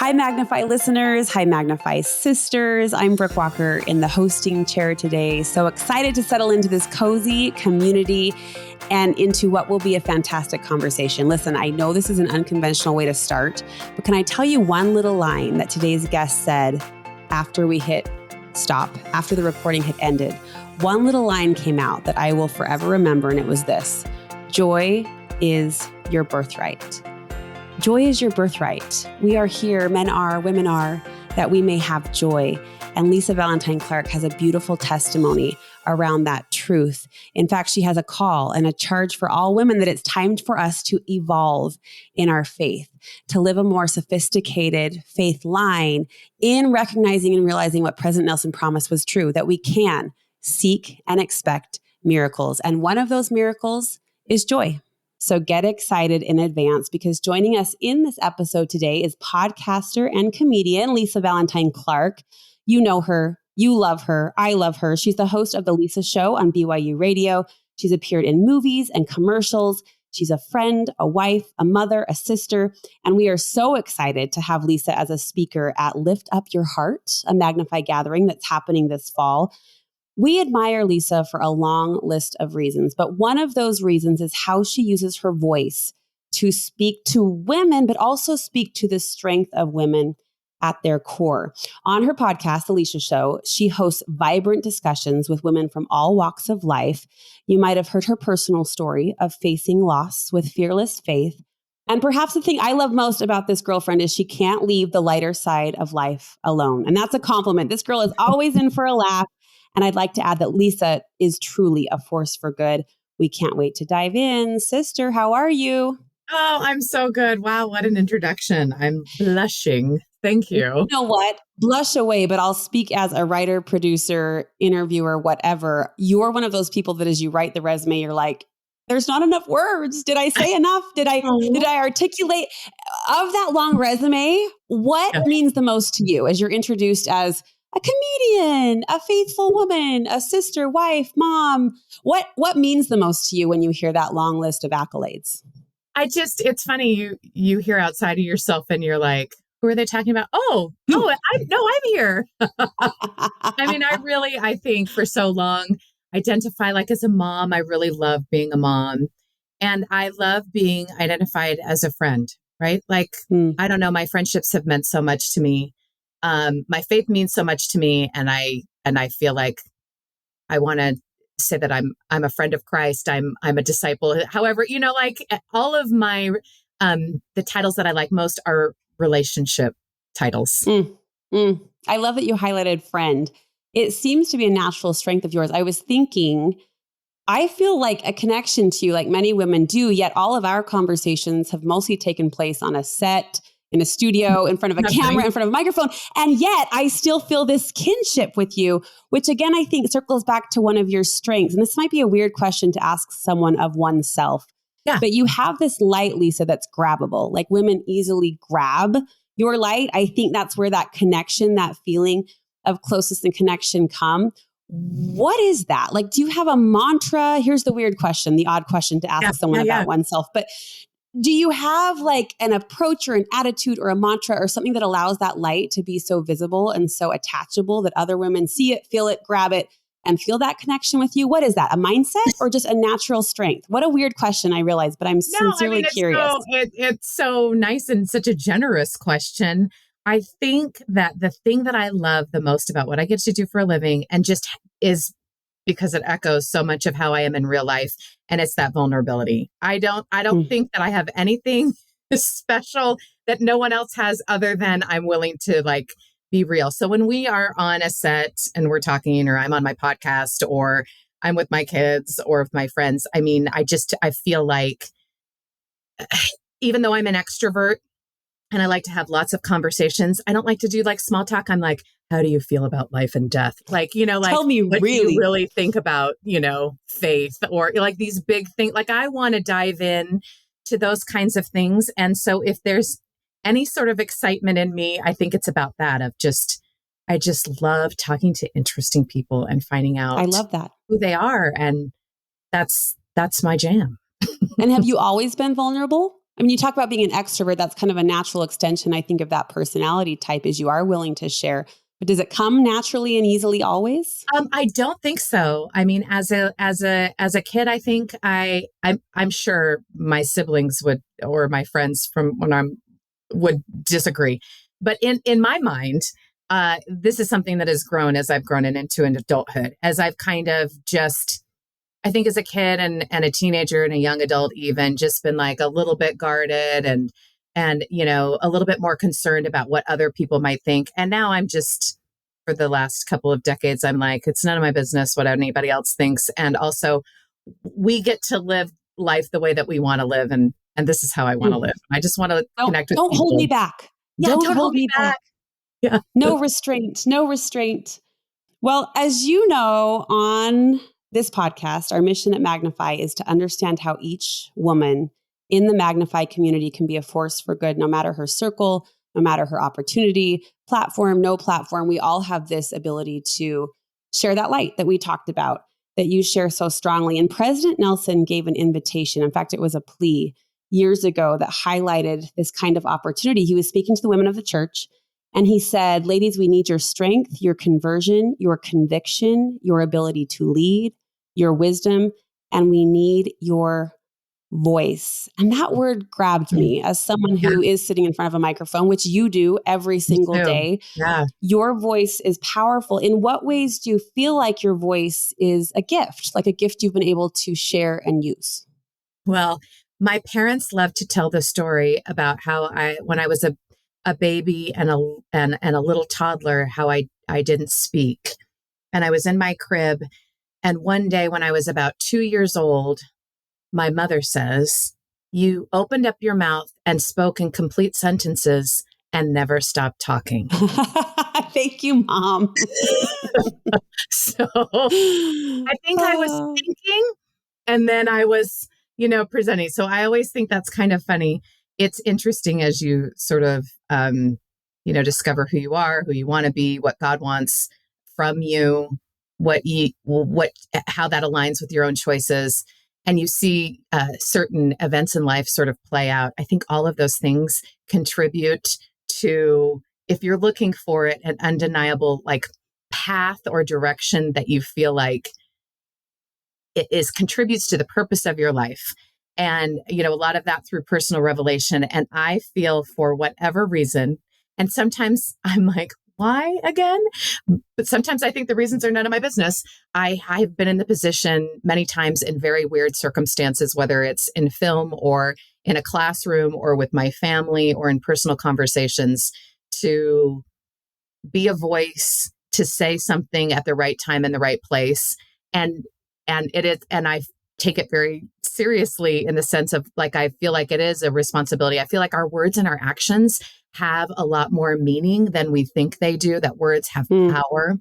Hi, Magnify listeners. Hi, Magnify sisters. I'm Brooke Walker in the hosting chair today. So excited to settle into this cozy community and into what will be a fantastic conversation. Listen, I know this is an unconventional way to start, but can I tell you one little line that today's guest said after we hit stop, after the recording had ended? One little line came out that I will forever remember, and it was this: joy is your birthright. Joy is your birthright. We are here, men are, women are, that we may have joy. And Lisa Valentine Clark has a beautiful testimony around that truth. In fact, she has a call and a charge for all women that it's time for us to evolve in our faith, to live a more sophisticated faith line in recognizing and realizing what President Nelson promised was true, that we can seek and expect miracles. And one of those miracles is joy. So get excited in advance, because joining us in this episode today is podcaster and comedian Lisa Valentine Clark. You know her. You love her. I love her. She's the host of The Lisa Show on BYU Radio. She's appeared in movies and commercials. She's a friend, a wife, a mother, a sister. And we are so excited to have Lisa as a speaker at Lift Up Your Heart, a Magnify Gathering that's happening this fall. We admire Lisa for a long list of reasons, but one of those reasons is how she uses her voice to speak to women, but also speak to the strength of women at their core. On her podcast, The Lisa Show, she hosts vibrant discussions with women from all walks of life. You might have heard her personal story of facing loss with fearless faith. And perhaps the thing I love most about this girlfriend is she can't leave the lighter side of life alone. And that's a compliment. This girl is always in for a laugh. And I'd like to add that Lisa is truly a force for good. We can't wait to dive in. Sister, how are you? Oh, I'm so good. Wow, what an introduction. I'm blushing. Thank you. You know what? Blush away, but I'll speak as a writer, producer, interviewer, whatever. You're one of those people that as you write the resume, you're like, there's not enough words. Did I say enough? Did I articulate? Of that long resume, what means the most to you as you're introduced as a comedian, a faithful woman, a sister, wife, mom? What means the most to you when you hear that long list of accolades? It's funny. You hear outside of yourself and you're like, who are they talking about? I'm here. I mean, I think for so long, identify like as a mom. I really love being a mom, and I love being identified as a friend, right? Like, I don't know, my friendships have meant so much to me. My faith means so much to me, and I feel like I want to say that I'm a friend of Christ. I'm a disciple. However, like all of my the titles that I like most are relationship titles. I love that you highlighted friend. It seems to be a natural strength of yours. I was thinking, I feel like a connection to you, like many women do, yet all of our conversations have mostly taken place on a set, in a studio, in front of a camera, in front of a microphone. And yet I still feel this kinship with you, which again, I think circles back to one of your strengths. And this might be a weird question to ask someone of oneself, but you have this light, Lisa, that's grabbable. Like women easily grab your light. I think that's where that connection, that feeling of closeness and connection come. What is that? Like, do you have a mantra? Here's the weird question, the odd question to ask someone about oneself. But do you have like an approach or an attitude or a mantra or something that allows that light to be so visible and so attachable that other women see it, feel it, grab it, and feel that connection with you? What is that? A mindset or just a natural strength? What a weird question, I realize, but I'm sincerely curious. It's so nice and such a generous question. I think that the thing that I love the most about what I get to do for a living and just is because it echoes so much of how I am in real life. And it's that vulnerability. I don't think that I have anything special that no one else has other than I'm willing to like be real. So when we are on a set and we're talking, or I'm on my podcast, or I'm with my kids or with my friends, I mean, I feel like even though I'm an extrovert and I like to have lots of conversations, I don't like to do like small talk. I'm like, how do you feel about life and death? Like, like, tell me, what really? do you really think about, faith or like these big things? Like, I want to dive in to those kinds of things. And so if there's any sort of excitement in me, I think it's about that I just love talking to interesting people and finding out I love that. who they are. And that's my jam. And have you always been vulnerable? I mean, you talk about being an extrovert. That's kind of a natural extension, I think, of that personality type is you are willing to share. But does it come naturally and easily always? I don't think so. I mean, as a kid, I think I'm sure my siblings would, or my friends from when I'm would disagree. But in my mind, this is something that has grown as I've grown into an adulthood, as I've kind of just, I think as a kid and a teenager and a young adult, even just been like a little bit guarded and, a little bit more concerned about what other people might think. And now I'm just, for the last couple of decades, I'm like, it's none of my business what anybody else thinks. And also we get to live life the way that we want to live. And this is how I want to live. I just want to connect with Don't people. hold me back. Yeah, Don't hold me back. Yeah. No restraint. No restraint. Well, as you know, on this podcast, our mission at Magnify is to understand how each woman in the Magnify community can be a force for good, no matter her circle, no matter her opportunity, platform, no platform. We all have this ability to share that light that we talked about, that you share so strongly. And President Nelson gave an invitation. In fact, it was a plea years ago that highlighted this kind of opportunity. He was speaking to the women of the church. And he said, ladies, we need your strength, your conversion, your conviction, your ability to lead, your wisdom, and we need your voice. And that word grabbed me as someone who is sitting in front of a microphone, which you do every single day. Yeah. Your voice is powerful. In what ways do you feel like your voice is a gift, like a gift you've been able to share and use? Well, my parents love to tell the story about how when I was a baby and a little toddler, how I didn't speak. And I was in my crib. And one day when I was about 2 years old, my mother says, you opened up your mouth and spoke in complete sentences and never stopped talking. Thank you, Mom. So I think I was thinking and then I was, presenting. So I always think that's kind of funny. It's interesting as you sort of, discover who you are, who you want to be, what God wants from you, how that aligns with your own choices. And you see certain events in life sort of play out. I think all of those things contribute to, if you're looking for it, an undeniable like path or direction that you feel like it contributes to the purpose of your life. And, a lot of that through personal revelation. And I feel for whatever reason, and sometimes I'm like, why again? But sometimes I think the reasons are none of my business. I've been in the position many times in very weird circumstances, whether it's in film or in a classroom or with my family or in personal conversations, to be a voice, to say something at the right time in the right place. And I take it very seriously in the sense of like, I feel like it is a responsibility. I feel like our words and our actions have a lot more meaning than we think they do, that words have power.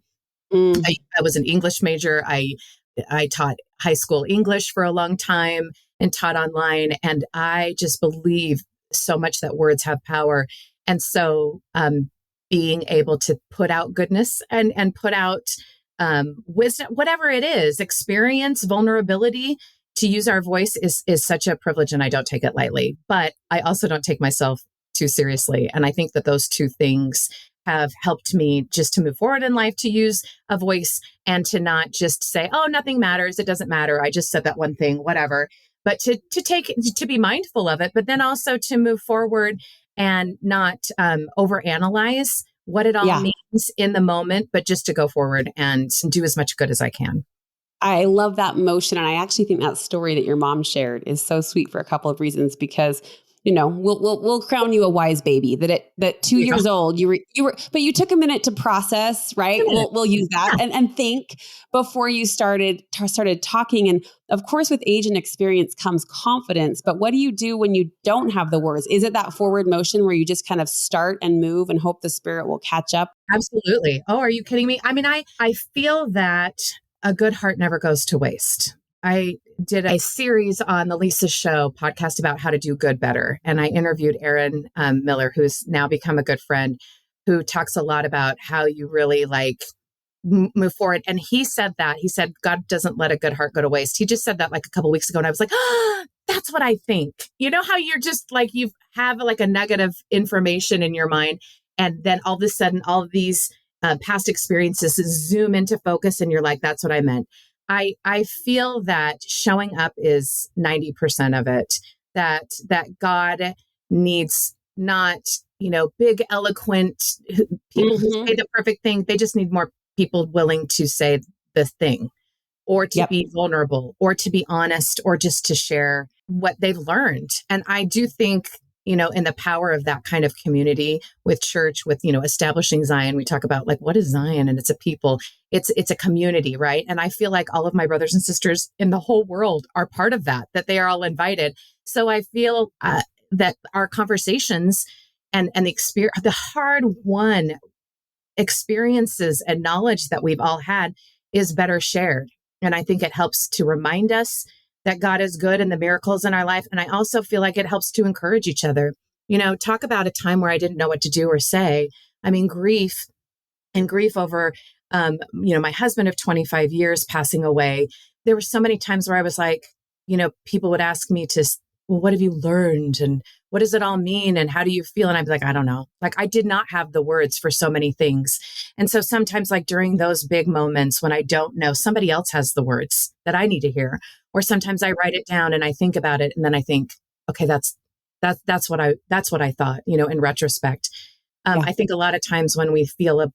I was an English major. I taught high school English for a long time and taught online. And I just believe so much that words have power. And so being able to put out goodness and put out wisdom, whatever it is, experience, vulnerability, to use our voice is such a privilege, and I don't take it lightly. But I also don't take myself too seriously. And I think that those two things have helped me just to move forward in life, to use a voice and to not just say, oh, nothing matters. It doesn't matter. I just said that one thing, whatever. But to be mindful of it, but then also to move forward and not overanalyze what it all means in the moment, but just to go forward and do as much good as I can. I love that motion. And I actually think that story that your mom shared is so sweet for a couple of reasons, because we'll crown you a wise baby that 2 years old, you were, but you took a minute to process, right? We'll use that and think before you started talking. And of course, with age and experience comes confidence. But what do you do when you don't have the words? Is it that forward motion where you just kind of start and move and hope the spirit will catch up? Absolutely. Oh, are you kidding me? I mean, I feel that a good heart never goes to waste. I did a series on the Lisa Show podcast about how to do good better. And I interviewed Aaron Miller, who's now become a good friend, who talks a lot about how you really move forward. And he said, God doesn't let a good heart go to waste. He just said that like a couple of weeks ago. And I was like, that's that's what I think. You know how you're just like, you have like a nugget of information in your mind, and then all of a sudden, all of these past experiences zoom into focus, and you're like, that's what I meant. I feel that showing up is 90% of it. That God needs not, big, eloquent people who Mm-hmm. say the perfect thing. They just need more people willing to say the thing, or to Yep. be vulnerable, or to be honest, or just to share what they've learned. And I do think, in the power of that kind of community with church, with, establishing Zion, we talk about like, what is Zion? And it's a people, it's a community, right? And I feel like all of my brothers and sisters in the whole world are part of that they are all invited. So I feel that our conversations and the experience, the hard won experiences and knowledge that we've all had is better shared. And I think it helps to remind us that God is good and the miracles in our life. And I also feel like it helps to encourage each other. Talk about a time where I didn't know what to do or say. I mean, grief over, my husband of 25 years passing away. There were so many times where I was like, people would ask me well, what have you learned? And what does it all mean? And how do you feel? And I'd be like, I don't know. Like, I did not have the words for so many things. And so sometimes, like during those big moments when I don't know, somebody else has the words that I need to hear. Or sometimes I write it down and I think about it. And then I think, okay, that's what I thought, in retrospect. Yeah. I think a lot of times when we feel,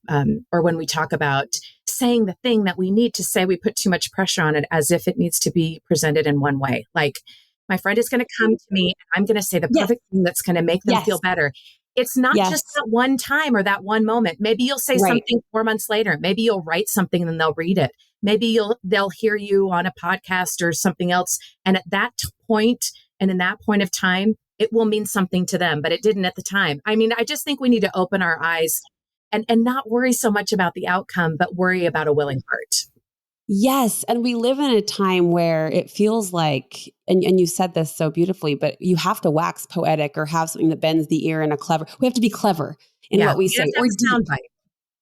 or when we talk about saying the thing that we need to say, we put too much pressure on it as if it needs to be presented in one way. Like, my friend is going to come to me, and I'm going to say the perfect thing that's going to make them feel better. It's not just that one time or that one moment. Maybe you'll say something 4 months later. Maybe you'll write something and then they'll read it. Maybe they'll hear you on a podcast or something else. And at that point, and in that point of time, it will mean something to them, but it didn't at the time. I mean, I just think we need to open our eyes and not worry so much about the outcome, but worry about a willing heart. Yes. And we live in a time where it feels like, and you said this so beautifully, but you have to wax poetic or have something that bends the ear in we have to be clever in what we say. Or soundbite.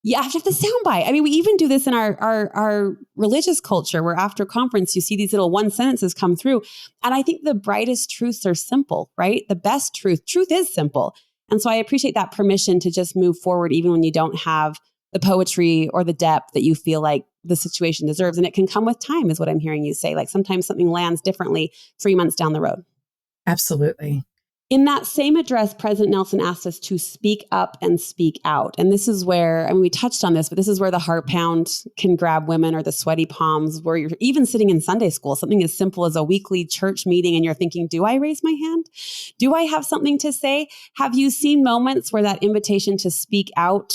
You have to have the soundbite. I mean, we even do this in our religious culture, where after conference, you see these little one sentences come through. And I think the brightest truths are simple, right? The best truth is simple. And so I appreciate that permission to just move forward, even when you don't have the poetry or the depth that you feel like the situation deserves. And it can come with time, is what I'm hearing you say. Like, sometimes something lands differently 3 months down the road. Absolutely. In that same address, President Nelson asked us to speak up and speak out. And this is where, I mean, we touched on this, but this is where the heart pound can grab women, or the sweaty palms, where you're even sitting in Sunday school, something as simple as a weekly church meeting, and you're thinking, do I raise my hand? Do I have something to say? Have you seen moments where that invitation to speak out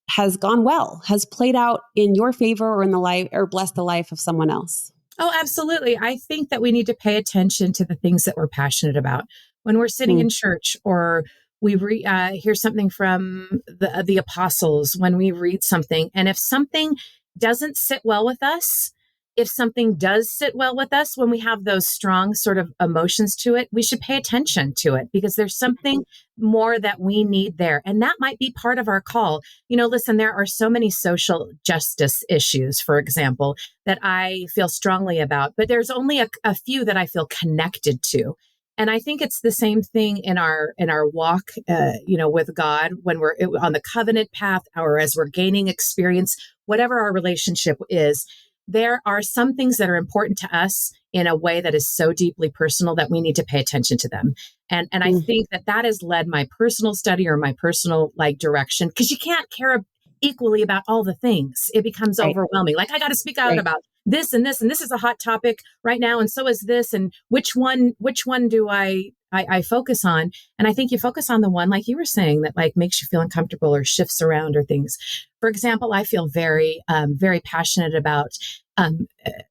has gone well, has played out in your favor or in the life, or blessed the life of someone else? Oh, absolutely. I think that we need to pay attention to the things that we're passionate about. When we're sitting in church, or we hear something from the apostles, when we read something, and if something doesn't sit well with us, if something does sit well with us, when we have those strong sort of emotions to it, we should pay attention to it, because there's something more that we need there. And that might be part of our call. Listen, there are so many social justice issues, for example, that I feel strongly about, but there's only a few that I feel connected to. And I think it's the same thing in our walk, with God, when we're on the covenant path, or as we're gaining experience, whatever our relationship is. There are some things that are important to us in a way that is so deeply personal that we need to pay attention to them. And I think that has led my personal study, or my personal direction, because you can't care equally about all the things. It becomes overwhelming. Like, I got to speak out about this and this, and this is a hot topic right now, and so is this, and which one do I focus on? And I think you focus on the one, like you were saying, that makes you feel uncomfortable or shifts around or things. For example, I feel very, very passionate about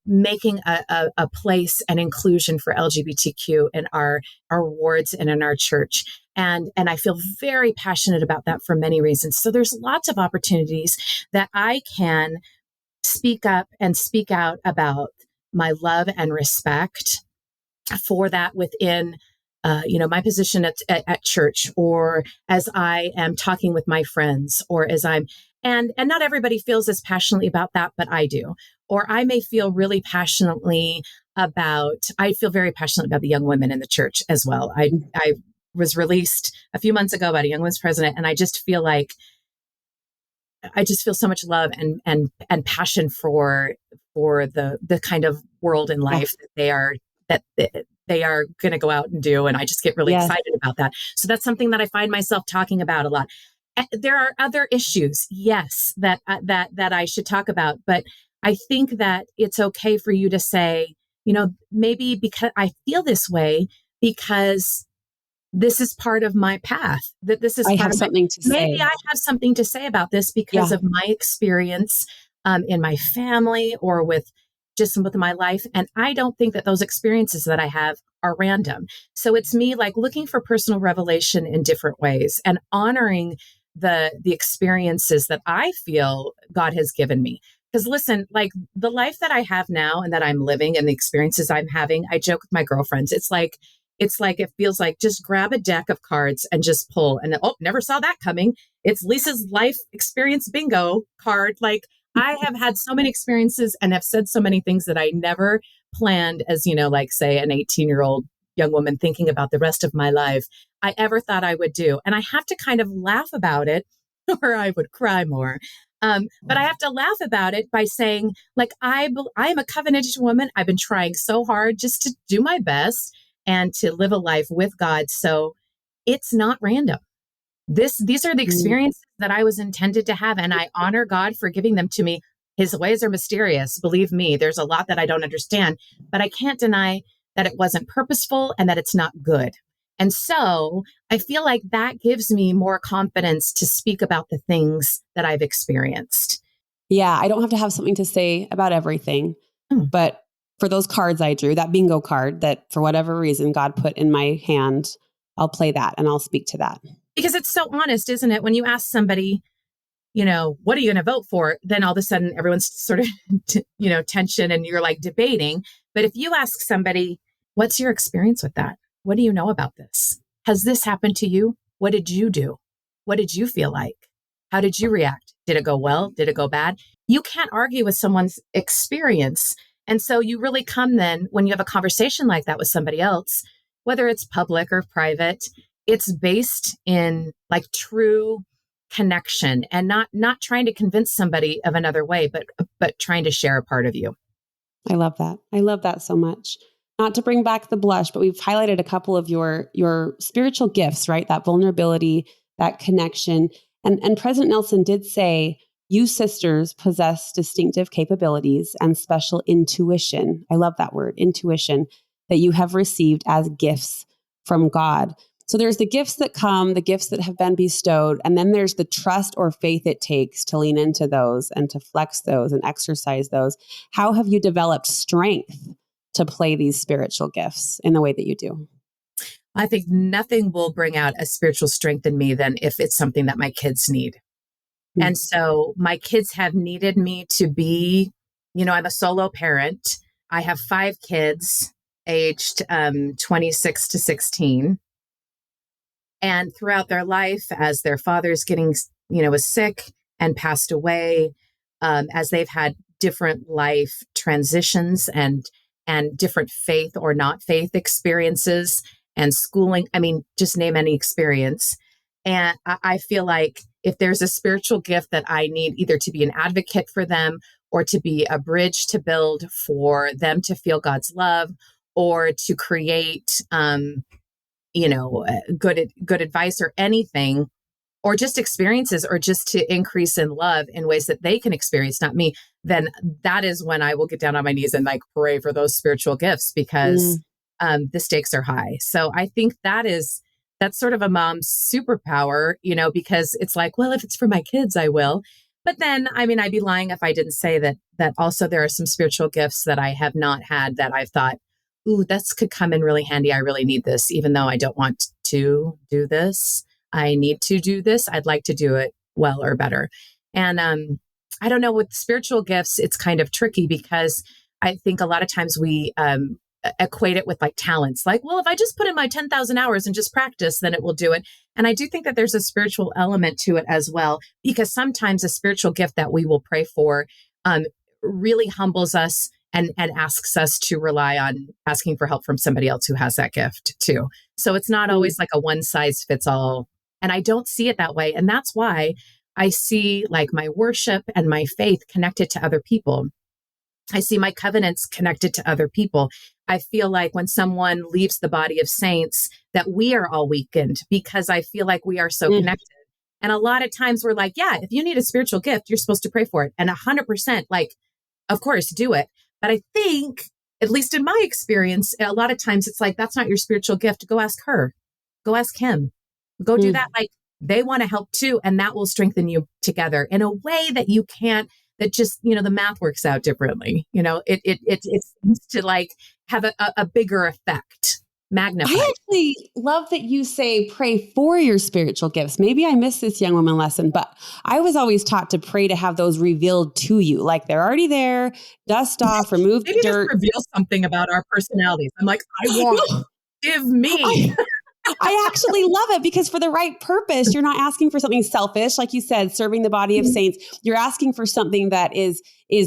making a place and inclusion for LGBTQ in our wards and in our church. And I feel very passionate about that for many reasons. So there's lots of opportunities that I can speak up and speak out about my love and respect for that within my position at church, or as I am talking with my friends, or as and not everybody feels as passionately about that, but I do. Or I may feel really passionately I feel very passionate about the young women in the church as well. I was released a few months ago about a young women's president, and I just feel so much love and passion for the kind of world and life that they are going to go out and do. And I just get really excited about that. So that's something that I find myself talking about a lot. There are other issues, yes, that I should talk about, but I think that it's okay for you to say, maybe because I feel this way because this is part of my path, that this is I part have of something to say. Maybe I have something to say about this because of my experience in my family or with my life. And I don't think that those experiences that I have are random. So it's me like looking for personal revelation in different ways and honoring the experiences that I feel God has given me. Because listen, like the life that I have now and that I'm living and the experiences I'm having, I joke with my girlfriends. It's like it feels like just grab a deck of cards and just pull. And never saw that coming. It's Lisa's life experience bingo card. Like I have had so many experiences and have said so many things that I never planned as, like say an 18-year-old young woman thinking about the rest of my life, I ever thought I would do. And I have to kind of laugh about it or I would cry more. But I have to laugh about it by saying, like, I am a covenanted woman. I've been trying so hard just to do my best and to live a life with God. So it's not random. These are the experiences that I was intended to have. And I honor God for giving them to me. His ways are mysterious. Believe me, there's a lot that I don't understand, but I can't deny that it wasn't purposeful and that it's not good. And so I feel like that gives me more confidence to speak about the things that I've experienced. Yeah, I don't have to have something to say about everything, but for those cards I drew, that bingo card that for whatever reason God put in my hand, I'll play that and I'll speak to that. Because it's so honest, isn't it? When you ask somebody, what are you going to vote for? Then all of a sudden everyone's sort of, tension and you're like debating. But if you ask somebody, what's your experience with that? What do you know about this? Has this happened to you? What did you do? What did you feel like? How did you react? Did it go well? Did it go bad? You can't argue with someone's experience. And so you really come then when you have a conversation like that with somebody else, whether it's public or private, it's based in like true connection and not trying to convince somebody of another way, but trying to share a part of you. I love that. I love that so much. Not to bring back the blush, but we've highlighted a couple of your spiritual gifts, right? That vulnerability, that connection. And President Nelson did say, you sisters possess distinctive capabilities and special intuition. I love that word, intuition, that you have received as gifts from God. So there's the gifts that come, the gifts that have been bestowed, and then there's the trust or faith it takes to lean into those and to flex those and exercise those. How have you developed strength to play these spiritual gifts in the way that you do? I think nothing will bring out a spiritual strength in me than if it's something that my kids need. Mm-hmm. And so my kids have needed me to be, I'm a solo parent. I have 5 kids aged 26 to 16. And throughout their life, as their father's was sick and passed away, as they've had different life transitions and different faith or not faith experiences and schooling, just name any experience. And I feel like if there's a spiritual gift that I need either to be an advocate for them or to be a bridge to build for them to feel God's love or to create, good advice or anything, or just experiences, or just to increase in love in ways that they can experience, not me, then that is when I will get down on my knees and like pray for those spiritual gifts because the stakes are high. So I think that's sort of a mom's superpower, because it's like, well, if it's for my kids, I will. But then, I'd be lying if I didn't say that also there are some spiritual gifts that I have not had that I've thought, ooh, this could come in really handy. I really need this, even though I don't want to do this. I need to do this. I'd like to do it well or better. And I don't know, with spiritual gifts, it's kind of tricky because I think a lot of times we equate it with like talents. Like, well, if I just put in my 10,000 hours and just practice, then it will do it. And I do think that there's a spiritual element to it as well, because sometimes a spiritual gift that we will pray for really humbles us and asks us to rely on asking for help from somebody else who has that gift too. So it's not always like a one size fits all. And I don't see it that way. And that's why I see like my worship and my faith connected to other people. I see my covenants connected to other people. I feel like when someone leaves the body of saints, that we are all weakened because I feel like we are so connected. And a lot of times we're like, yeah, if you need a spiritual gift, you're supposed to pray for it. And 100%, like, of course, do it. But I think, at least in my experience, a lot of times it's like, that's not your spiritual gift. Go ask her. Go ask him. Go do that. Like, they want to help too. And that will strengthen you together in a way that you can't, that just, the math works out differently. It seems to like have a bigger effect. Magnify. I actually love that you say pray for your spiritual gifts. Maybe I missed this young woman lesson, but I was always taught to pray to have those revealed to you. Like they're already there, dust off, remove the dirt. Just reveal something about our personalities. I'm like, I want, give me. I actually love it because for the right purpose, you're not asking for something selfish. Like you said, serving the body of saints, you're asking for something that is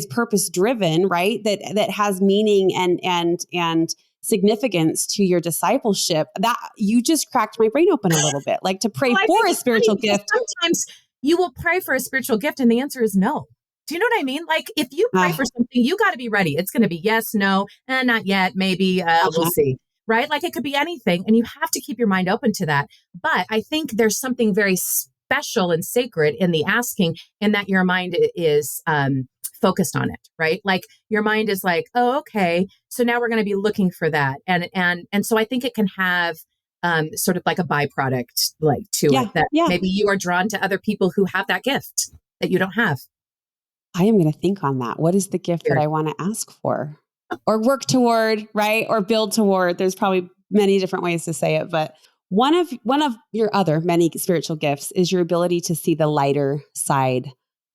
purpose driven, right? That has meaning and significance to your discipleship. That you just cracked my brain open a little bit, like to pray for a spiritual gift. Sometimes you will pray for a spiritual gift and the answer is no. Do you know what I mean? Like if you pray for something, you got to be ready. It's going to be yes, no, not yet, maybe, we'll see. Right? Like it could be anything and you have to keep your mind open to that. But I think there's something very special and sacred in the asking in that your mind is focused on it, right? Like your mind is like, oh, okay. So now we're going to be looking for that. And so I think it can have sort of like a byproduct like to it that maybe you are drawn to other people who have that gift that you don't have. I am going to think on that. What is the gift that I want to ask for or work toward, right? Or build toward? There's probably many different ways to say it, but one of your other many spiritual gifts is your ability to see the lighter side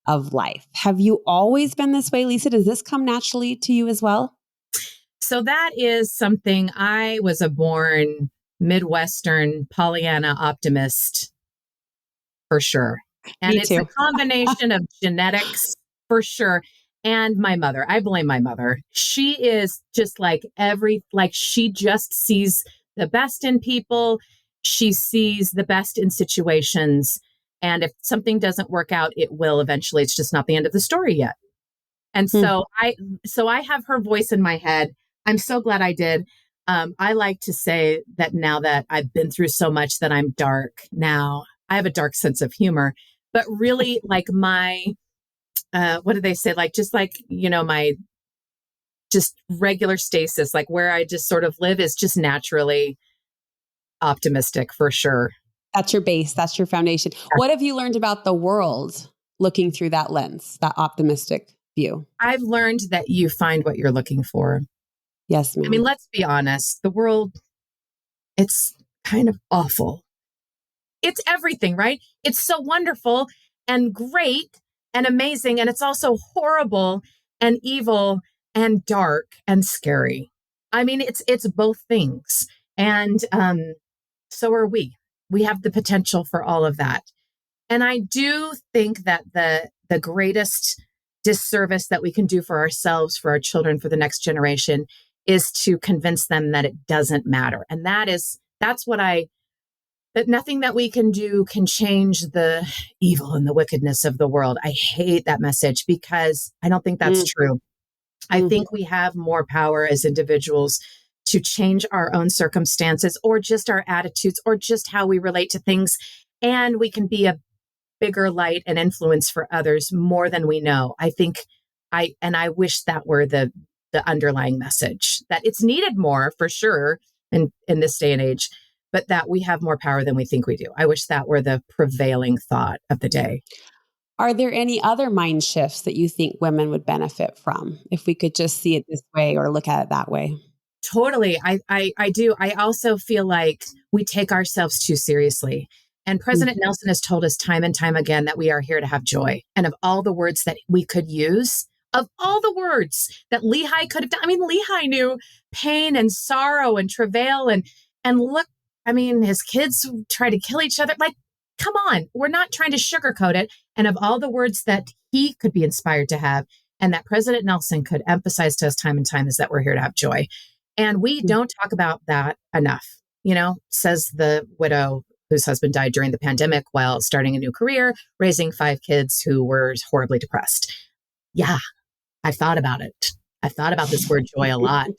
of life. Have you always been this way, Lisa? Does this come naturally to you as well? So that is something. I was a born Midwestern Pollyanna optimist for sure. And it's a combination of genetics for sure. And my mother, I blame my mother. She is just like she just sees the best in people. She sees the best in situations. And if something doesn't work out, it will eventually. It's just not the end of the story yet. And so I have her voice in my head. I'm so glad I did. I like to say that now that I've been through so much that I'm dark now, I have a dark sense of humor, but really like my, what do they say? Like, just like, my just regular stasis, like where I just sort of live is just naturally optimistic for sure. That's your base. That's your foundation. Yeah. What have you learned about the world looking through that lens, that optimistic view? I've learned that you find what you're looking for. Yes, ma'am. I mean, let's be honest. The world, it's kind of awful. It's everything, right? It's so wonderful and great and amazing. And it's also horrible and evil and dark and scary. I mean, it's both things. And so are we. We have the potential for all of that. And I do think that the greatest disservice that we can do for ourselves, for our children, for the next generation is to convince them that it doesn't matter. And that nothing that we can do can change the evil and the wickedness of the world. I hate that message because I don't think that's true. I think we have more power as individuals to change our own circumstances or just our attitudes or just how we relate to things. And we can be a bigger light and influence for others more than we know. I think I wish that were the underlying message, that it's needed more for sure in this day and age, but that we have more power than we think we do. I wish that were the prevailing thought of the day. Are there any other mind shifts that you think women would benefit from if we could just see it this way or look at it that way? Totally. I do. I also feel like we take ourselves too seriously. And President Nelson has told us time and time again that we are here to have joy. And of all the words that we could use, of all the words that Lehi could have done, I mean, Lehi knew pain and sorrow and travail and look, I mean, his kids try to kill each other. Like, come on, we're not trying to sugarcoat it. And of all the words that he could be inspired to have, and that President Nelson could emphasize to us time and time is that we're here to have joy. And we don't talk about that enough, says the widow whose husband died during the pandemic while starting a new career, raising 5 kids who were horribly depressed. Yeah, I've thought about it. I've thought about this word joy a lot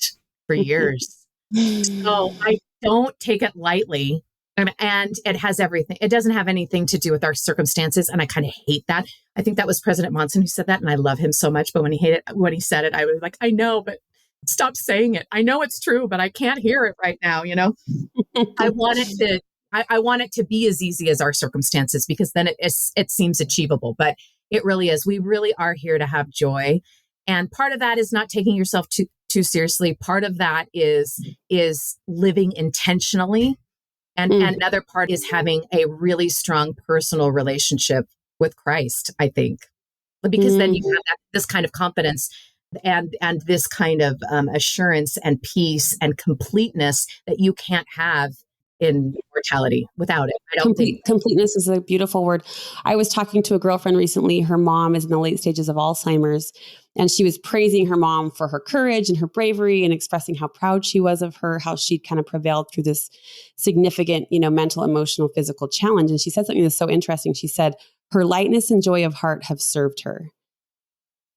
for years. So I don't take it lightly. And it has everything. It doesn't have anything to do with our circumstances. And I kind of hate that. I think that was President Monson who said that. And I love him so much. But when he said it, I was like, I know, but stop saying it. I know it's true, but I can't hear it right now. I want it to be as easy as our circumstances, because then it seems achievable, but it really is. We really are here to have joy. And part of that is not taking yourself too seriously. Part of that is living intentionally. And another part is having a really strong personal relationship with Christ, I think, because then you have this kind of confidence and this kind of assurance and peace and completeness that you can't have in mortality without it. I don't think completeness is a beautiful word. I was talking to a girlfriend recently. Her mom is in the late stages of Alzheimer's, and she was praising her mom for her courage and her bravery and expressing how proud she was of her, how she'd kind of prevailed through this significant, mental, emotional, physical challenge. And she said something that's so interesting. She said, her lightness and joy of heart have served her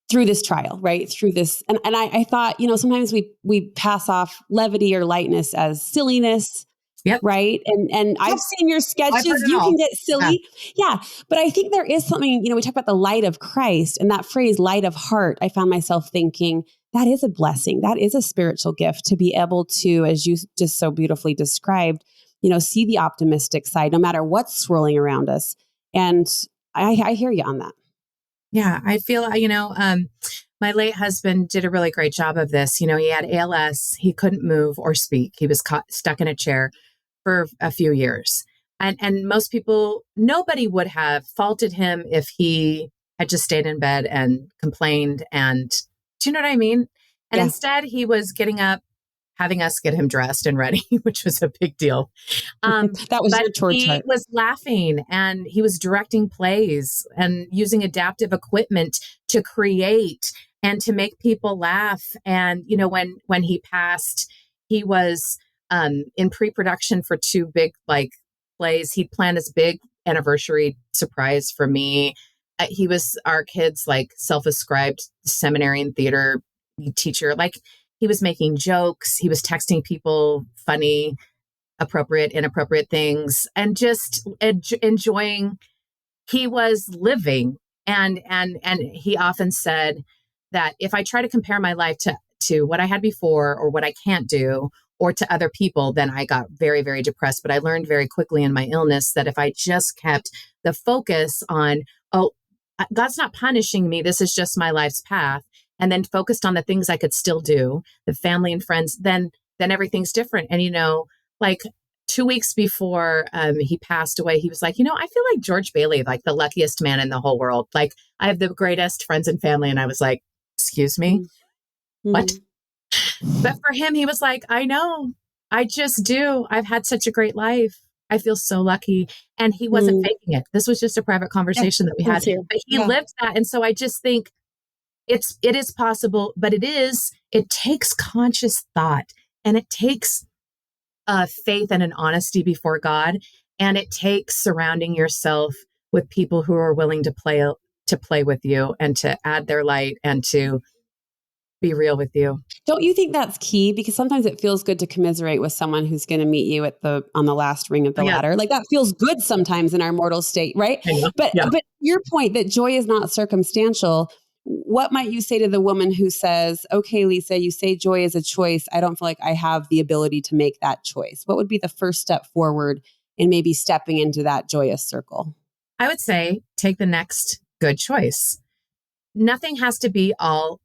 through this trial, right? Through this. And I thought, sometimes we pass off levity or lightness as silliness. Yep. Right. And I've seen your sketches. You can get silly. Yeah. But I think there is something, we talk about the light of Christ, and that phrase, light of heart. I found myself thinking that is a blessing. That is a spiritual gift to be able to, as you just so beautifully described, see the optimistic side, no matter what's swirling around us. And I hear you on that. Yeah. I feel, my late husband did a really great job of this. He had ALS. He couldn't move or speak. He was stuck in a chair for a few years. And most people, nobody would have faulted him if he had just stayed in bed and complained. And do you know what I mean? And instead he was getting up, having us get him dressed and ready, which was a big deal. That was your chore chart. He was laughing, and he was directing plays and using adaptive equipment to create and to make people laugh. And, when he passed, he was in pre-production for 2 big plays. He'd planned this big anniversary surprise for me. He was our kid's self-ascribed seminary and theater teacher. He was making jokes. He was texting people funny, appropriate, inappropriate things, and just enjoying. He was living. And he often said that if I try to compare my life to what I had before or what I can't do or to other people, then I got very, very depressed. But I learned very quickly in my illness that if I just kept the focus on, God's not punishing me, this is just my life's path, and then focused on the things I could still do, the family and friends, then everything's different. And, 2 weeks before he passed away, he was like, I feel like George Bailey, the luckiest man in the whole world. I have the greatest friends and family. And I was like, excuse me, what? But for him, he was like, I know, I just do. I've had such a great life. I feel so lucky. And he wasn't faking it. This was just a private conversation that we had, but he lived that. And so I just think it is possible, but it takes conscious thought, and it takes faith and an honesty before God. And it takes surrounding yourself with people who are willing to play with you and to add their light and to be real with you. Don't you think that's key? Because sometimes it feels good to commiserate with someone who's going to meet you on the last ring of the ladder. That feels good sometimes in our mortal state, right? But your point that joy is not circumstantial. What might you say to the woman who says, okay, Lisa, you say joy is a choice. I don't feel like I have the ability to make that choice. What would be the first step forward in maybe stepping into that joyous circle? I would say take the next good choice. Nothing has to be all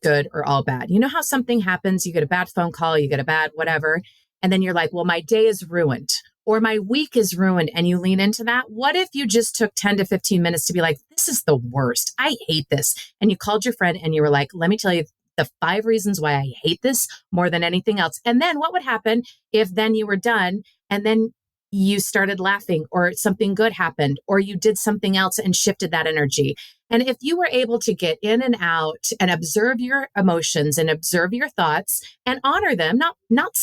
good or all bad. You know how something happens, you get a bad phone call, you get a bad whatever, and then you're like, well, my day is ruined or my week is ruined, and you lean into that. What if you just took 10 to 15 minutes to be like, this is the worst. I hate this. And you called your friend and you were like, let me tell you the 5 reasons why I hate this more than anything else. And then what would happen if then you were done and then you started laughing, or something good happened, or you did something else and shifted that energy. And if you were able to get in and out and observe your emotions and observe your thoughts and honor them, not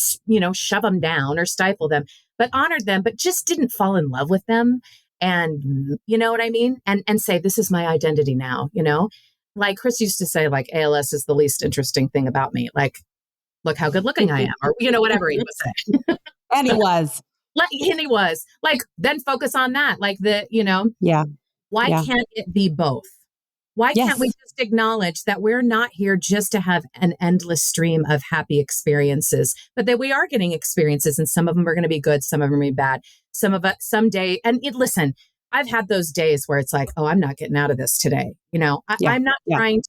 shove them down or stifle them, but honored them, but just didn't fall in love with them. And you know what I mean? And say, this is my identity now, like Chris used to say, like, ALS is the least interesting thing about me. Like, look how good looking I am, or, whatever he would say. And he was. And he was like, then focus on that. Like Yeah. why Yeah. can't it be both? Why Yes. can't we just acknowledge that we're not here just to have an endless stream of happy experiences, but that we are getting experiences, and some of them are going to be good, some of them are going to be bad. Some of it someday. And listen, I've had those days where it's like, oh, I'm not getting out of this today. Yeah. I'm not Yeah. trying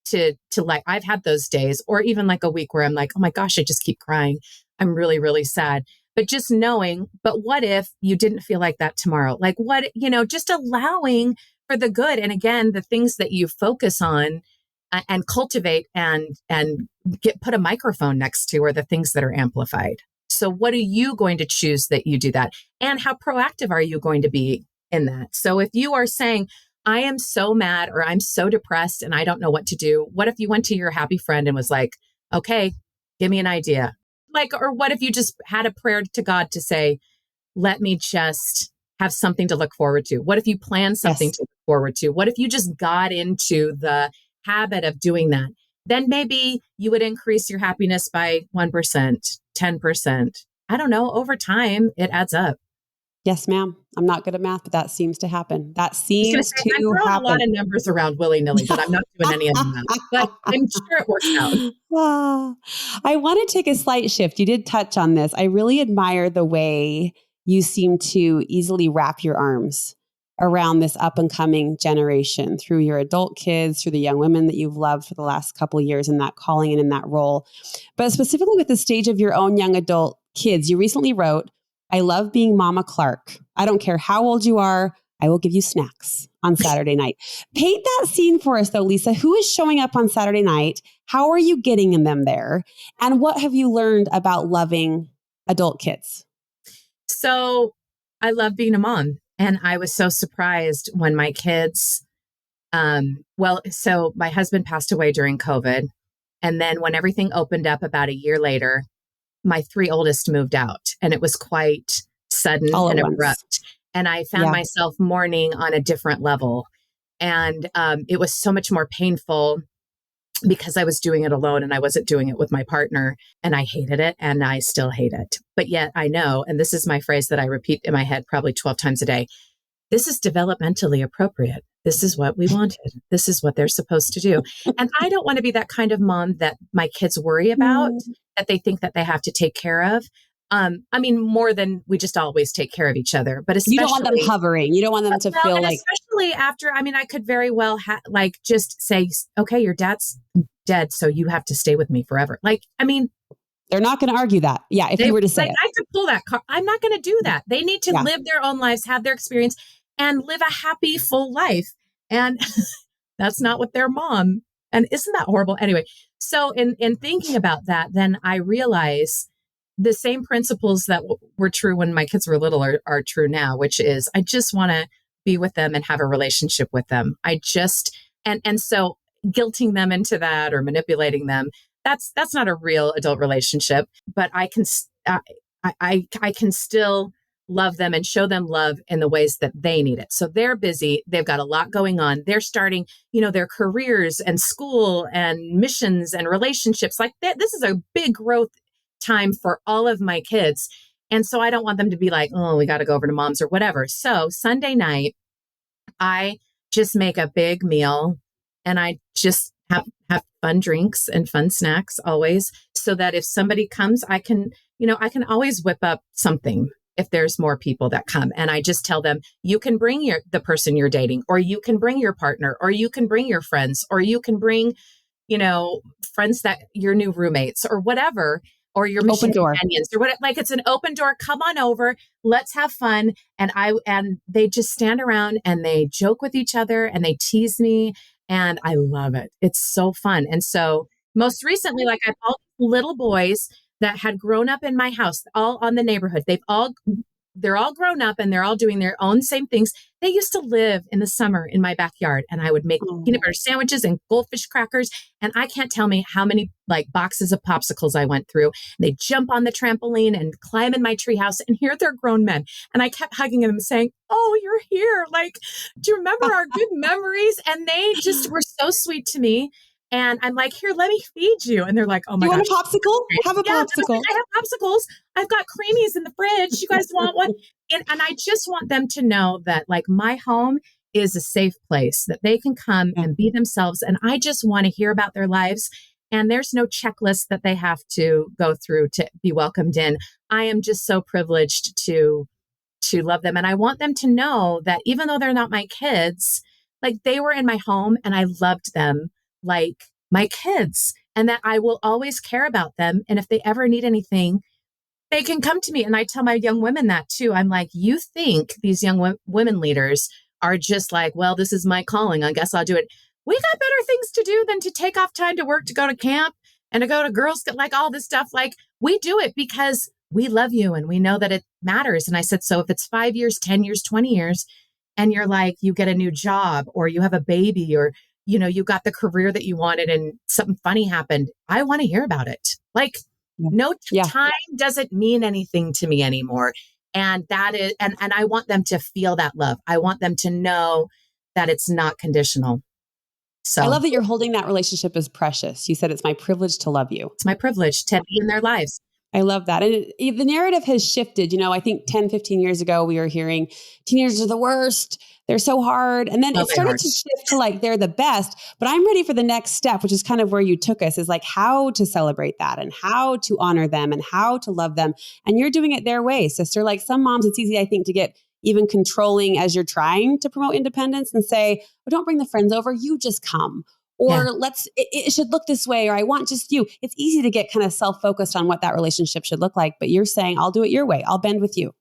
to like, I've had those days, or even like a week where I'm like, oh my gosh, I just keep crying. I'm really, really sad. But just knowing, but what if you didn't feel like that tomorrow? Like what, just allowing for the good. And again, the things that you focus on and cultivate and put a microphone next to are the things that are amplified. So what are you going to choose that you do that? And how proactive are you going to be in that? So if you are saying, I am so mad, or I'm so depressed and I don't know what to do, what if you went to your happy friend and was like, okay, give me an idea? Like, or what if you just had a prayer to God to say, let me just have something to look forward to? What if you plan something to look forward to? What if you just got into the habit of doing that? Then maybe you would increase your happiness by 1%, 10%. I don't know. Over time, it adds up. Yes, ma'am. I'm not good at math, but that seems to happen. That seems to I'm throwing happen. a lot of numbers around willy-nilly, but I'm not doing any of them. But I'm sure it works out. I want to take a slight shift. You did touch on this. I really admire the way you seem to easily wrap your arms around this up and coming generation through your adult kids, through the young women that you've loved for the last couple of years in that calling and in that role. But specifically with the stage of your own young adult kids, you recently wrote, I love being Mama Clark. I don't care how old you are. I will give you snacks on Saturday night. Paint that scene for us though, Lisa. Who is showing up on Saturday night? How are you getting them there? And what have you learned about loving adult kids? So I love being a mom. And I was so surprised when my kids, so my husband passed away during COVID. And then when everything opened up about a year later, my 3 oldest moved out, and it was quite sudden and abrupt. And I found myself mourning on a different level. And it was so much more painful because I was doing it alone and I wasn't doing it with my partner, and I hated it and I still hate it. But yet I know, and this is my phrase that I repeat in my head probably 12 times a day, this is developmentally appropriate. This is what we wanted. This is what they're supposed to do. And I don't want to be that kind of mom that my kids worry about, that they think that they have to take care of. I mean, more than we just always take care of each other, but especially, you don't want them hovering. You don't want them to feel like, especially after, I could very well just say, okay, your dad's dead, so you have to stay with me forever. they're not going to argue that. Yeah. If you were to say it. I could pull that car. I'm not going to do that. They need to live their own lives, have their experience, and live a happy, full life. And that's not what their mom. And isn't that horrible? Anyway, so in thinking about that, then I realize the same principles that were true when my kids were little are true now, which is I just want to be with them and have a relationship with them. I just, and so guilting them into that or manipulating them, that's not a real adult relationship, but I can still love them and show them love in the ways that they need it. So they're busy. They've got a lot going on. They're starting, their careers and school and missions and relationships like that. This is a big growth time for all of my kids. And so I don't want them to be like, oh, we got to go over to mom's or whatever. So Sunday night, I just make a big meal and I just have fun drinks and fun snacks always, so that if somebody comes, I can always whip up something if there's more people that come. And I just tell them, you can bring the person you're dating, or you can bring your partner, or you can bring your friends, or you can bring, friends that your new roommates or whatever, or your mission companions or what, like it's an open door, come on over, let's have fun. And they just stand around and they joke with each other and they tease me. And I love it. It's so fun. And so most recently, I have all little boys that had grown up in my house, all on the neighborhood. They've all they're all grown up and they're all doing their own same things. They used to live in the summer in my backyard, and I would make peanut butter sandwiches and goldfish crackers. And I can't tell me how many like boxes of popsicles I went through. They jump on the trampoline and climb in my treehouse, and here they're grown men. And I kept hugging them saying, "Oh, you're here. Like, do you remember our good memories?" And they just were so sweet to me. And I'm like, "Here, let me feed you." And they're like, "Oh my You gosh." want a popsicle? Have a Yeah, popsicle. I have popsicles. I've got creamies in the fridge. You guys want one? And I just want them to know that like my home is a safe place, that they can come Yeah. and be themselves. And I just want to hear about their lives. And there's no checklist that they have to go through to be welcomed in. I am just so privileged to love them. And I want them to know that even though they're not my kids, like they were in my home and I loved them like my kids, and that I will always care about them. And if they ever need anything, they can come to me. And I tell my young women that too. I'm like, you think these young women leaders are just like, well, this is my calling, I guess I'll do it. We got better things to do than to take off time to work, to go to camp and to go to girls, like all this stuff. Like we do it because we love you and we know that it matters. And I said, so if it's 5 years, 10 years, 20 years, and you're like, you get a new job or you have a baby or, you know, you got the career that you wanted and something funny happened, I want to hear about it. Like no Yeah. time doesn't mean anything to me anymore. And that is, and I want them to feel that love. I want them to know that it's not conditional. So I love that you're holding that relationship as precious. You said it's my privilege to love you. it's my privilege to be in their lives. I love that. And the narrative has shifted. You know, I think 10, 15 years ago, we were hearing teenagers are the worst. They're so hard. And then it started to shift to like, they're the best. But I'm ready for the next step, which is kind of where you took us, is like how to celebrate that and how to honor them and how to love them. And you're doing it their way, sister. Like some moms, it's easy, I think, to get even controlling as you're trying to promote independence and say, oh, don't bring the friends over. You just come. Or it should look this way, or I want just you. It's easy to get kind of self-focused on what that relationship should look like. But you're saying, I'll do it your way. I'll bend with you.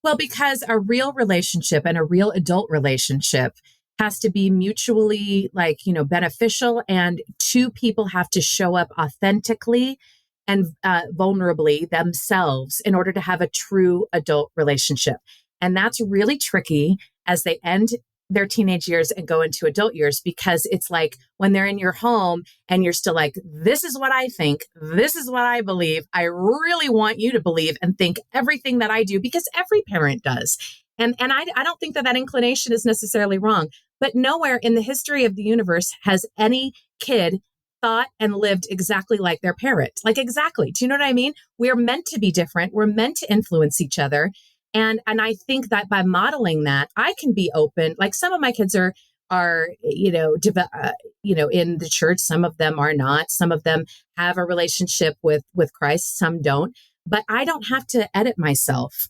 Well, because a real relationship and a real adult relationship has to be mutually like, you know, beneficial, and two people have to show up authentically and vulnerably themselves in order to have a true adult relationship. And that's really tricky as they end their teenage years and go into adult years, because it's like when they're in your home and you're still like, this is what I think, this is what I believe. I really want you to believe and think everything that I do, because every parent does. And I don't think that that inclination is necessarily wrong, but nowhere in the history of the universe has any kid thought and lived exactly like their parent. Like exactly. Do you know what I mean? We're meant to be different. We're meant to influence each other. And I think that by modeling that, I can be open. Like some of my kids are in the church. Some of them are not. Some of them have a relationship with Christ. Some don't. But I don't have to edit myself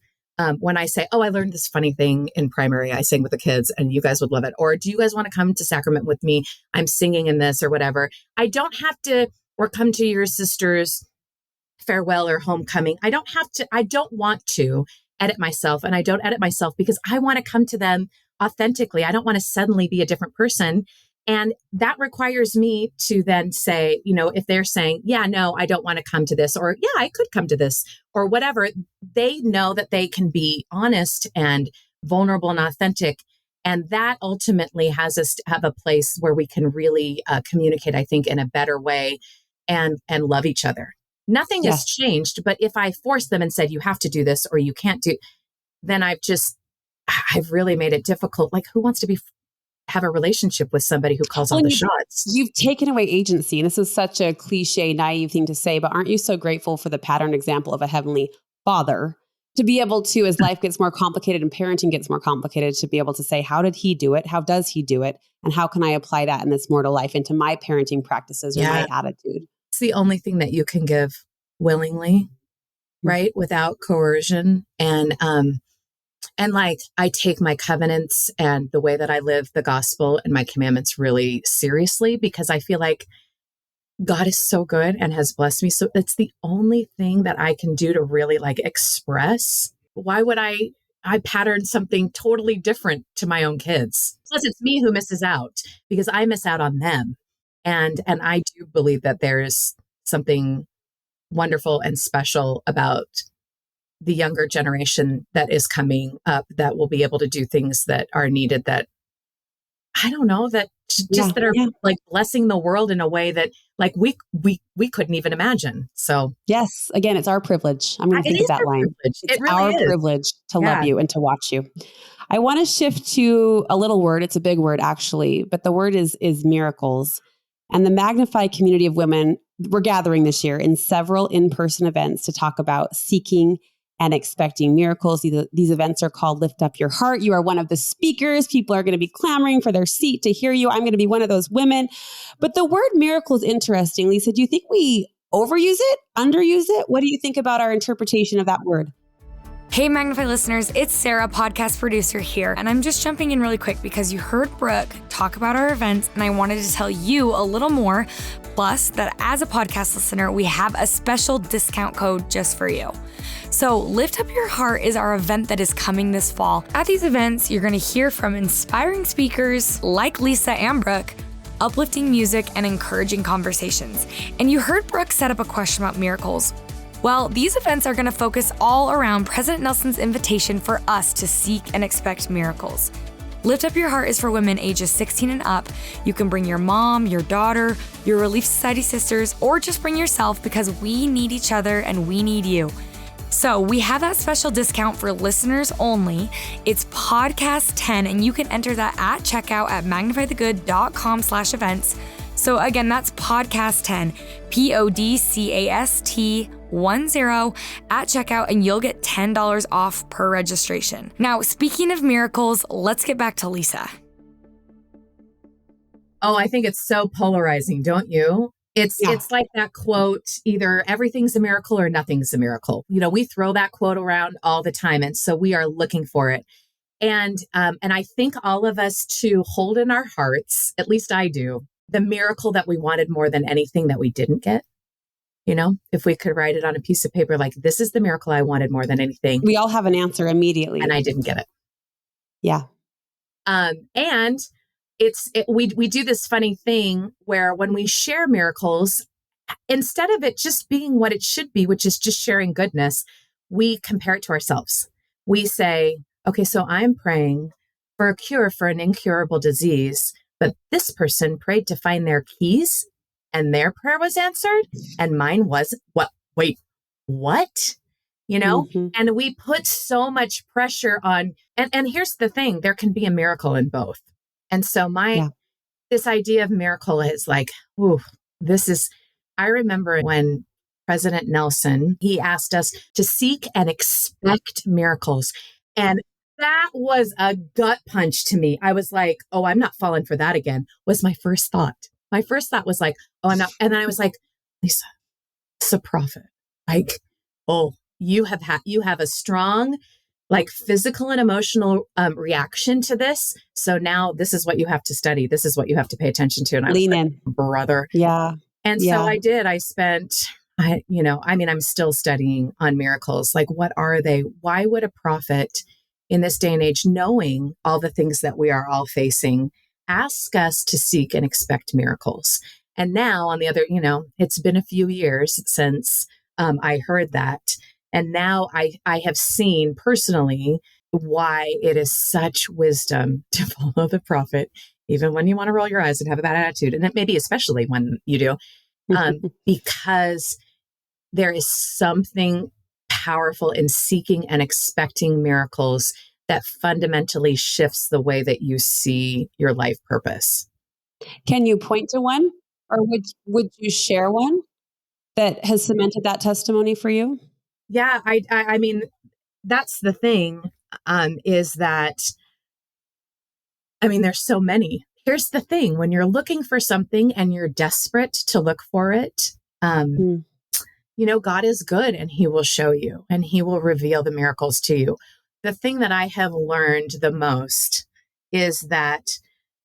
when I say, "Oh, I learned this funny thing in primary. I sang with the kids, and you guys would love it." Or, "Do you guys want to come to sacrament with me? I'm singing in this," or whatever. I don't have to, or come to your sister's farewell or homecoming. I don't have to. I don't want to edit myself, and I don't edit myself because I want to come to them authentically. I don't want to suddenly be a different person. And that requires me to then say, you know, if they're saying, yeah, no, I don't want to come to this, or yeah, I could come to this, or whatever, they know that they can be honest and vulnerable and authentic. And that ultimately has us to have a place where we can really communicate, I think, in a better way and love each other. Nothing has changed, but if I force them and said, you have to do this or you can't do, then I've really made it difficult. Like who wants to have a relationship with somebody who calls all the shots? You've taken away agency. And this is such a cliche, naive thing to say, but aren't you so grateful for the pattern example of a heavenly father to be able to, as life gets more complicated and parenting gets more complicated, to be able to say, how did he do it? How does he do it? And how can I apply that in this mortal life into my parenting practices or my attitude? It's the only thing that you can give willingly, right? Without coercion. And like I take my covenants and the way that I live the gospel and my commandments really seriously, because I feel like God is so good and has blessed me. So it's the only thing that I can do to really like express. Why would I pattern something totally different to my own kids? Plus it's me who misses out because I miss out on them. And I do believe that there is something wonderful and special about the younger generation that is coming up that will be able to do things that are needed, that I don't know, that just that are like blessing the world in a way that like we couldn't even imagine. So yes, again, it's our privilege. I'm going to think of that line. Privilege. It's It really our is. privilege to love you and to watch you. I want to shift to a little word. It's a big word actually, but the word is miracles. And the Magnify community of women, we're gathering this year in several in-person events to talk about seeking and expecting miracles. These events are called Lift Up Your Heart. You are one of the speakers. People are going to be clamoring for their seat to hear you. I'm going to be one of those women. But the word miracle is interesting. Lisa, do you think we overuse it, underuse it? What do you think about our interpretation of that word? Hey, Magnify listeners, it's Sarah, podcast producer here, and I'm just jumping in really quick because you heard Brooke talk about our events, and I wanted to tell you a little more, plus that as a podcast listener, we have a special discount code just for you. So Lift Up Your Heart is our event that is coming this fall. At these events, you're going to hear from inspiring speakers like Lisa and Brooke, uplifting music, and encouraging conversations. And you heard Brooke set up a question about miracles. Well, these events are going to focus all around President Nelson's invitation for us to seek and expect miracles. Lift Up Your Heart is for women ages 16 and up. You can bring your mom, your daughter, your Relief Society sisters, or just bring yourself because we need each other and we need you. So we have that special discount for listeners only. It's podcast 10, and you can enter that at checkout at magnifythegood.com/events. So again, that's podcast 10, PODCAST 10 at checkout, and you'll get $10 off per registration. Now, speaking of miracles, let's get back to Lisa. Oh, I think it's so polarizing, don't you? It's like that quote, either everything's a miracle or nothing's a miracle. You know, we throw that quote around all the time. And so we are looking for it. And I think all of us to hold in our hearts, at least I do, the miracle that we wanted more than anything that we didn't get. You know, if we could write it on a piece of paper, like, this is the miracle I wanted more than anything. We all have an answer immediately. And I didn't get it. Yeah. And we do this funny thing where when we share miracles, instead of it just being what it should be, which is just sharing goodness, we compare it to ourselves. We say, okay, so I'm praying for a cure for an incurable disease, but this person prayed to find their keys and their prayer was answered and mine was what? Wait, what? You know, and we put so much pressure on, and here's the thing, there can be a miracle in both. And so this idea of miracle is like, ooh, I remember when President Nelson, he asked us to seek and expect miracles. And that was a gut punch to me. I was like, oh, I'm not falling for that again, was my first thought. My first thought was like, oh, I'm not. And then I was like, Lisa, it's a prophet. Like, oh, you have a strong, like, physical and emotional reaction to this. So now this is what you have to study. This is what you have to pay attention to. And I Lean was like, in. brother. Yeah. And so I did. I'm still studying on miracles. Like, what are they? Why would a prophet in this day and age, knowing all the things that we are all facing, ask us to seek and expect miracles? And now on the other, it's been a few years since I heard that. And now I have seen personally why it is such wisdom to follow the prophet, even when you want to roll your eyes and have a bad attitude. And it maybe especially when you do, because there is something powerful in seeking and expecting miracles that fundamentally shifts the way that you see your life purpose. Can you point to one, or would you share one that has cemented that testimony for you? Yeah, I mean, that's the thing, is that, I mean, there's so many. Here's the thing, when you're looking for something and you're desperate to look for it, God is good and he will show you and he will reveal the miracles to you. The thing that I have learned the most is that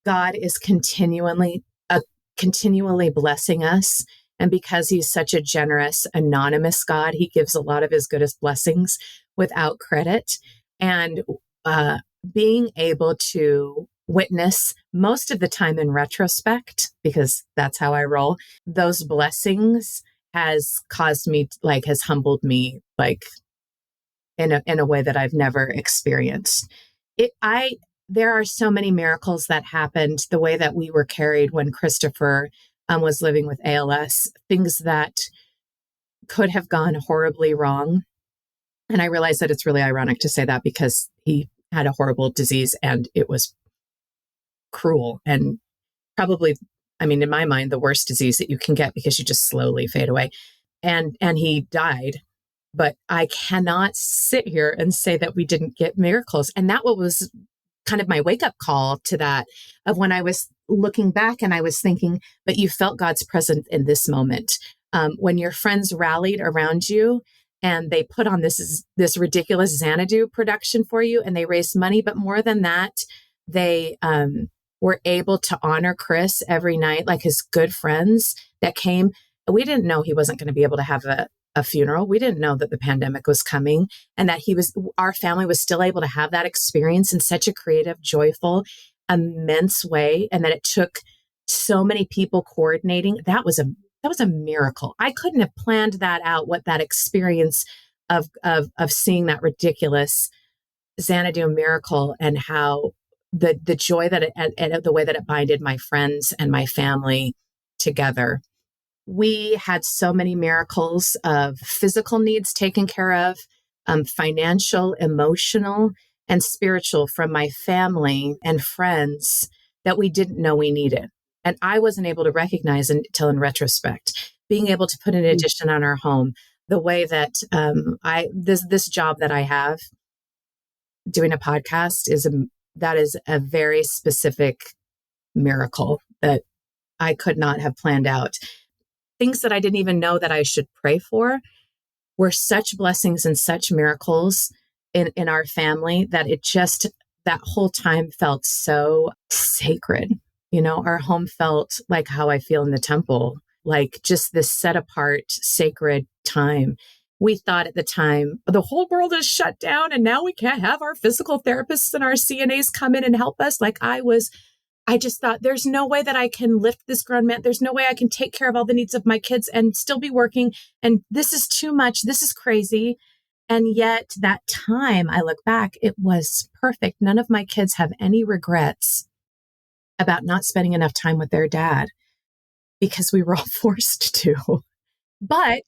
God is continually blessing us. And because he's such a generous, anonymous God, he gives a lot of his goodest blessings without credit. And being able to witness most of the time in retrospect, because that's how I roll, those blessings has caused me, has humbled me, in a way that I've never experienced. There are so many miracles that happened the way that we were carried when Christopher was living with ALS, things that could have gone horribly wrong. And I realize that it's really ironic to say that because he had a horrible disease and it was cruel and probably, I mean, in my mind, the worst disease that you can get because you just slowly fade away. And he died. But I cannot sit here and say that we didn't get miracles. And that was kind of my wake up call to that, of when I was looking back and I was thinking, but you felt God's presence in this moment. When your friends rallied around you and they put on this ridiculous Xanadu production for you and they raised money. But more than that, they were able to honor Chris every night, like his good friends that came. We didn't know he wasn't going to be able to have a funeral. We didn't know that the pandemic was coming and that our family was still able to have that experience in such a creative, joyful, immense way. And that it took so many people coordinating. That was a miracle. I couldn't have planned that out, what that experience of seeing that ridiculous Xanadu miracle and how the joy that and the way that it binded my friends and my family together. We had so many miracles of physical needs taken care of, financial, emotional, and spiritual from my family and friends that we didn't know we needed. And I wasn't able to recognize until in retrospect, being able to put an addition on our home, the way that this job that I have, doing a podcast, is a very specific miracle that I could not have planned out. Things that I didn't even know that I should pray for were such blessings and such miracles in our family that that whole time felt so sacred. You know, our home felt like how I feel in the temple, like just this set apart, sacred time. We thought at the time, the whole world is shut down and now we can't have our physical therapists and our CNAs come in and help us. I just thought, there's no way that I can lift this grown man. There's no way I can take care of all the needs of my kids and still be working. And this is too much. This is crazy. And yet that time, I look back, it was perfect. None of my kids have any regrets about not spending enough time with their dad because we were all forced to. But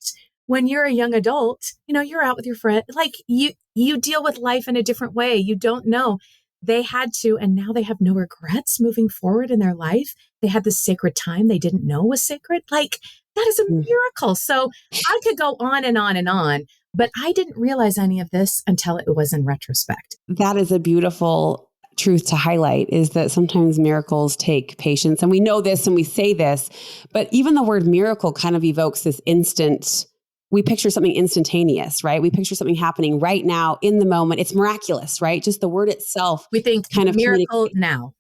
when you're a young adult, you know, you're out with your friend, like you deal with life in a different way. You don't know. They had to, and now they have no regrets moving forward in their life. They had this sacred time they didn't know was sacred. Like, that is a miracle. So I could go on and on and on, but I didn't realize any of this until it was in retrospect. That is a beautiful truth to highlight, is that sometimes miracles take patience. And we know this and we say this, but even the word miracle kind of evokes this instant. We picture something instantaneous, right? We picture something happening right now in the moment. It's miraculous, right? Just the word itself. We think kind of miracle now.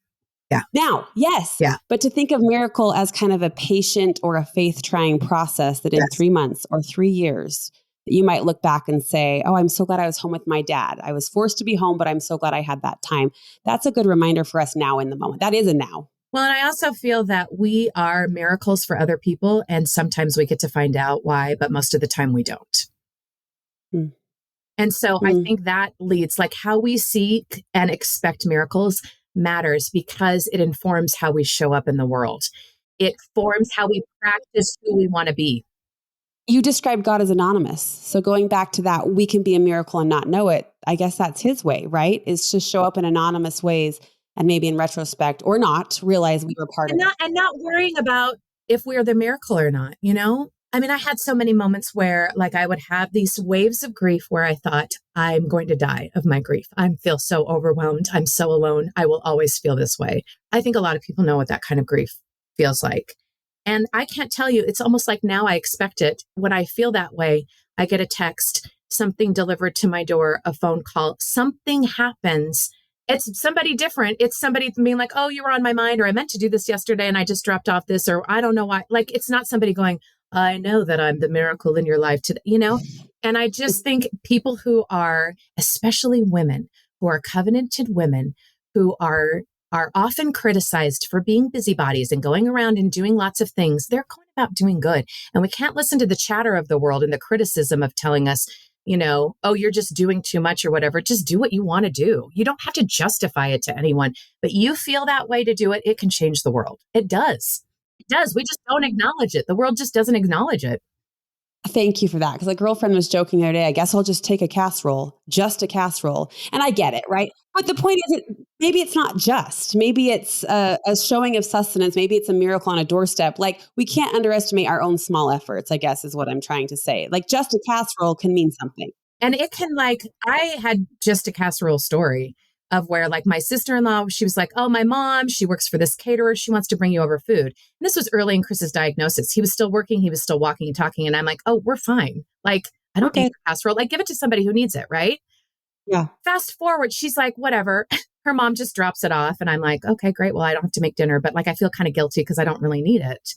Yeah. Now, yes. Yeah. But to think of miracle as kind of a patient or a faith trying process that in 3 months or 3 years, you might look back and say, oh, I'm so glad I was home with my dad. I was forced to be home, but I'm so glad I had that time. That's a good reminder for us now in the moment. That is a now. Well, and I also feel that we are miracles for other people. And sometimes we get to find out why, but most of the time we don't. And so I think that leads, like, how we seek and expect miracles matters because it informs how we show up in the world. It forms how we practice who we want to be. You described God as anonymous. So going back to that, we can be a miracle and not know it. I guess that's his way, right? Is to show up in anonymous ways. And maybe in retrospect or not, realize we were part of it. And not worrying about if we're the miracle or not, you know? I mean, I had so many moments where, like, I would have these waves of grief where I thought, I'm going to die of my grief. I feel so overwhelmed. I'm so alone. I will always feel this way. I think a lot of people know what that kind of grief feels like. And I can't tell you, it's almost like now I expect it. When I feel that way, I get a text, something delivered to my door, a phone call, something happens. It's somebody different. It's somebody being like, oh, you were on my mind, or I meant to do this yesterday and I just dropped off this, or I don't know why. Like, it's not somebody going, I know that I'm the miracle in your life today, you know? And I just think people who are, especially women, who are covenanted women, who are often criticized for being busybodies and going around and doing lots of things, they're going about doing good. And we can't listen to the chatter of the world and the criticism of telling us oh, you're just doing too much or whatever. Just do what you want to do. You don't have to justify it to anyone, but you feel that way to do it. It can change the world. It does. It does. We just don't acknowledge it. The world just doesn't acknowledge it. Thank you for that. Because a girlfriend was joking the other day, I guess I'll just take a casserole, just a casserole. And I get it, right? But the point is, maybe it's not just. Maybe it's a showing of sustenance. Maybe it's a miracle on a doorstep. Like, we can't underestimate our own small efforts, I guess is what I'm trying to say. Like, just a casserole can mean something. And it can I had just a casserole story of where my sister-in-law, she was like, oh, my mom, she works for this caterer. She wants to bring you over food. And this was early in Chris's diagnosis. He was still working. He was still walking and talking. And I'm like, oh, we're fine. I don't need a casserole. Give it to somebody who needs it. Right. Yeah. Fast forward. She's like, whatever. Her mom just drops it off. And I'm like, okay, great. Well, I don't have to make dinner, but I feel kind of guilty because I don't really need it.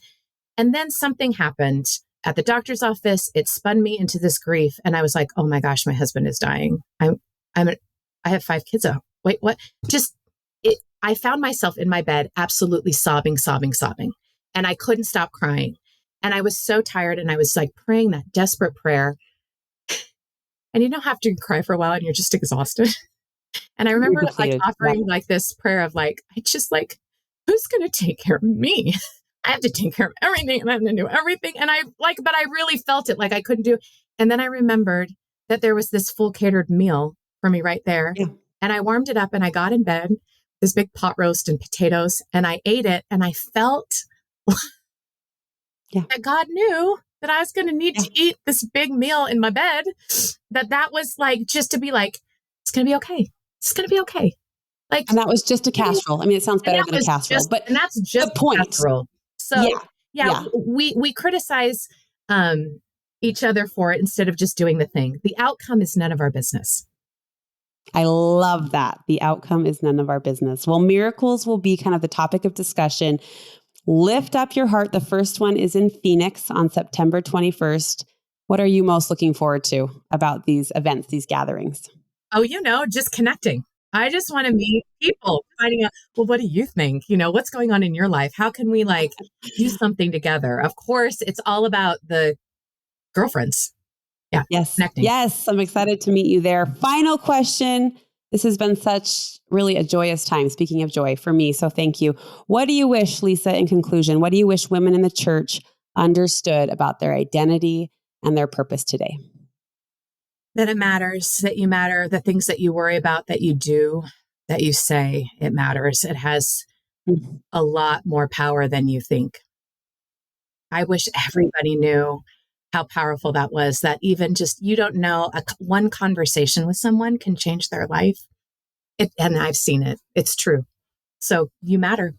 And then something happened at the doctor's office. It spun me into this grief. And I was like, oh my gosh, my husband is dying. I have 5 kids. Wait, what? I found myself in my bed, absolutely sobbing. And I couldn't stop crying. And I was so tired. And I was praying that desperate prayer. And after you cry for a while and you're just exhausted. And I remember offering this prayer of who's going to take care of me? I have to take care of everything and I have to do everything. And but I really felt it I couldn't do. And then I remembered that there was this full catered meal for me right there. Yeah. And I warmed it up and I got in bed, this big pot roast and potatoes, and I ate it. And I felt that God knew that I was going to need to eat this big meal in my bed, that was just to be it's going to be okay. It's going to be okay. And that was just a casserole. I mean, it sounds better than a casserole, and that's just the point. Casserole. So we criticize each other for it instead of just doing the thing. The outcome is none of our business. I love that. The outcome is none of our business. Well, miracles will be kind of the topic of discussion. Lift Up Your Heart. The first one is in Phoenix on September 21st. What are you most looking forward to about these events, these gatherings? Oh, just connecting. I just want to meet people, finding out, well, what do you think? What's going on in your life? How can we do something together? Of course, it's all about the girlfriends. Yeah. Yes. Connecting. Yes. I'm excited to meet you there. Final question. This has been such really a joyous time, speaking of joy for me. So thank you. What do you wish, Lisa, in conclusion, what do you wish women in the church understood about their identity and their purpose today? That it matters, that you matter, the things that you worry about, that you do, that you say, it matters. It has a lot more power than you think. I wish everybody knew how powerful that was, that even just, you don't know, one conversation with someone can change their life. And I've seen it. It's true. So you matter.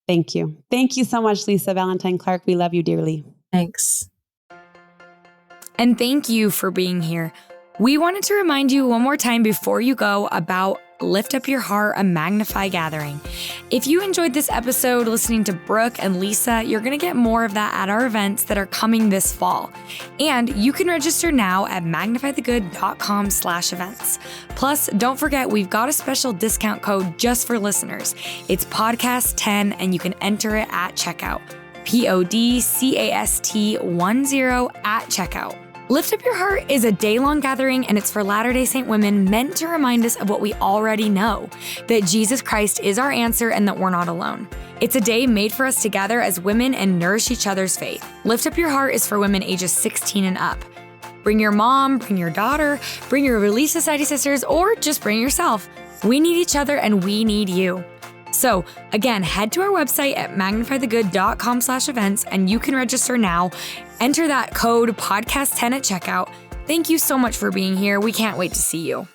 Thank you. Thank you so much, Lisa Valentine Clark. We love you dearly. Thanks. And thank you for being here. We wanted to remind you one more time before you go about Lift Up Your Heart, a Magnify Gathering. If you enjoyed this episode listening to Brooke and Lisa, you're going to get more of that at our events that are coming this fall. And you can register now at magnifythegood.com/events. Plus, don't forget, we've got a special discount code just for listeners. It's podcast10 and you can enter it at checkout. PODCAST10 at checkout. Lift Up Your Heart is a day-long gathering, and it's for Latter-day Saint women meant to remind us of what we already know, that Jesus Christ is our answer and that we're not alone. It's a day made for us to gather as women and nourish each other's faith. Lift Up Your Heart is for women ages 16 and up. Bring your mom, bring your daughter, bring your Relief Society sisters, or just bring yourself. We need each other and we need you. So again, head to our website at magnifythegood.com/events and you can register now. Enter that code podcast10 at checkout. Thank you so much for being here. We can't wait to see you.